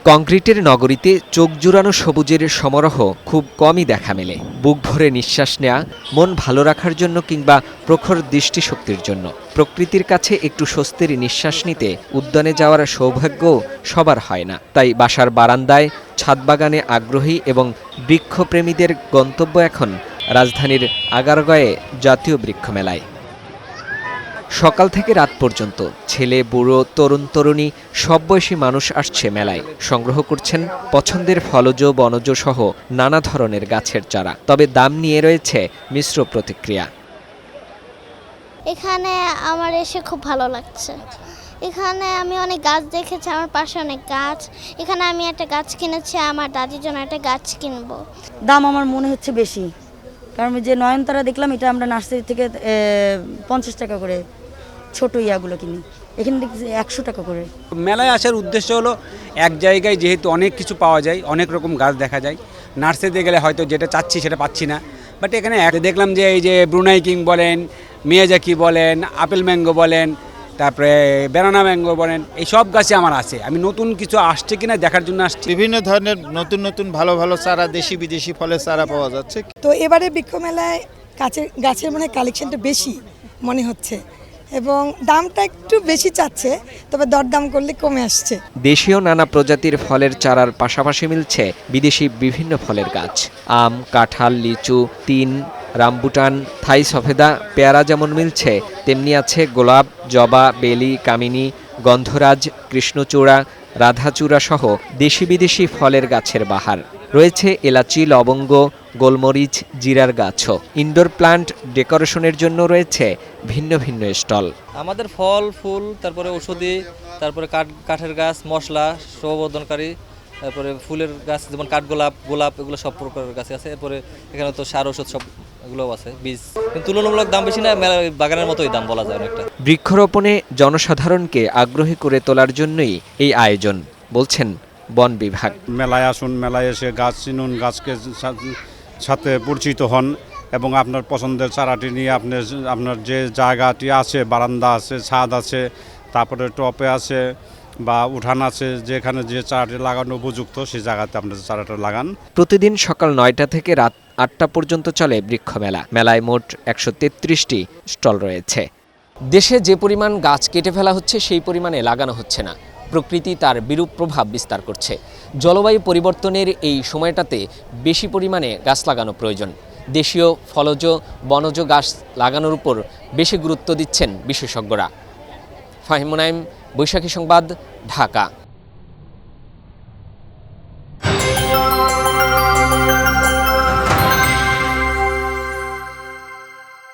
কংক্রিটের নগরীতে চোখ জুড়ানো সবুজের সমারোহ খুব কমই দেখা মেলে। বুক ভরে নিঃশ্বাস নেয়া, মন ভালো রাখার জন্য কিংবা প্রখর দৃষ্টিশক্তির জন্য প্রকৃতির কাছে একটু স্বস্তির নিঃশ্বাস নিতে উদ্যানে যাওয়ার সৌভাগ্য সবার হয় না। তাই বাসার বারান্দায়, ছাদবাগানে আগ্রহী এবং বৃক্ষপ্রেমীদের গন্তব্য এখন রাজধানীর আগারগাঁয়ে জাতীয় বৃক্ষ মেলায়। সকাল থেকে রাত পর্যন্ত ছেলে, বুড়ো, তরুণ তরুণী সব বয়সী মানুষ আসছে মেলায়, সংগ্রহ করছেন পছন্দের ফলজ, বনজ সহ নানা ধরনের গাছের চারা। তবে দাম নিয়ে রয়েছে মিশ্র প্রতিক্রিয়া। এখানে আমার এসে খুব ভালো লাগছে। এখানে আমি অনেক গাছ দেখেছি, আমার পাশে অনেক গাছ। এখানে আমি একটা গাছ কিনেছি, আমার দাদির জন্য একটা গাছ কিনবো। দাম আমার মনে হচ্ছে বেশি, কারণ যে নয়নতারা দেখলাম এটা আমরা নার্সারি থেকে 50 টাকা করে ছোট ইয়াগুলো কিনি, এখানে দেখছি 100 টাকা করে। মেলায় আসার উদ্দেশ্য হলো এক জায়গায় যেহেতু অনেক কিছু পাওয়া যায়, অনেক রকম গাছ দেখা যায়। নার্সারিতে গেলে হয়তো যেটা চাচ্ছি সেটা পাচ্ছি না, বাট এখানে দেখলাম যে এই যে ব্রুনাই কিং বলেন, মিয়াজাকি বলেন, আপেল ম্যাঙ্গো বলেন, তারপরে ব্যানানা ম্যাঙ্গো বলেন, এই সব গাছে আমার আছে। আমি নতুন কিছু আসছে কিনা দেখার জন্য আসছি। বিভিন্ন ধরনের নতুন নতুন ভালো ভালো চারা, দেশি বিদেশি ফলের চারা পাওয়া যাচ্ছে। তো এবারে বৃক্ষ মেলায় গাছের মানে কালেকশনটা বেশি মনে হচ্ছে এবং দামটা একটু বেশি চাচ্ছে, তবে দরদাম করলে কমে আসছে। দেশীয় নানা প্রজাতির ফলের চারার পাশাপাশি মিলছে বিদেশি বিভিন্ন ফলের গাছ। আম, কাঁঠাল, লিচু, তিন, রামবুটান, থাই সফেদা, পেয়ারা যেমন মিলছে, তেমনি আছে গোলাপ, জবা, বেলি, কামিনী, গন্ধরাজ, কৃষ্ণচূড়া, রাধাচূড়া সহ দেশি বিদেশি ফলের গাছের বাহার। রয়েছে এলাচি, লবঙ্গ, গোলমরিচ, জিরার গাছও। ইনডোর প্লান্ট ডেকোরেশনের জন্য রয়েছে ভিন্ন ভিন্ন স্টল। আমাদের ফল, ফুল, তারপরে ঔষধি, তারপরে কাঠের গাছ, মশলা, শোভাবর্ধনকারী, তারপরে ফুলের গাছ যেমন কাঠগোলাপ, গোলাপ, এগুলো সব প্রকারের গাছ আছে। এরপরে এখানে তো সার ঔষধ সব এগুলোও আছে, বীজ। কিন্তু তুলনামূলক দাম বেশি না, বাগানের মতোই দাম বলা যায় অনেকটা। বৃক্ষরোপণে জনসাধারণকে আগ্রহী করে তোলার জন্যই এই আয়োজন, বলছেন বন বিভাগ। মেলায় আসুন, মেলায় এসে গাছ চিনুন, গাছকে সাথে পরিচিত হন এবং আপনার পছন্দের চারাটি নিয়ে আপনার যে জায়গাটি আছে, বারান্দা আছে, ছাদ আছে, তারপরে টপে আছে বা উঠান আছে, যেখানে যে চারাটি লাগানো উপযুক্ত সেই জায়গাতে আপনার চারাটা লাগান। প্রতিদিন সকাল 9টা থেকে রাত 8টা পর্যন্ত চলে বৃক্ষ মেলা। মেলায় মোট 133টি স্টল রয়েছে। দেশে যে পরিমাণ গাছ কেটে ফেলা হচ্ছে, সেই পরিমাণে লাগানো হচ্ছে না। প্রকৃতি তার বিরূপ প্রভাব বিস্তার করছে। জলবায়ু পরিবর্তনের এই সময়টাতে বেশি পরিমাণে গাছ লাগানো প্রয়োজন। দেশীয় ফলজ, বনজ গাছ লাগানোর উপর বেশি গুরুত্ব দিচ্ছেন বিশেষজ্ঞরা। ফাহিম মুনাইম, বৈশাখী সংবাদ, ঢাকা।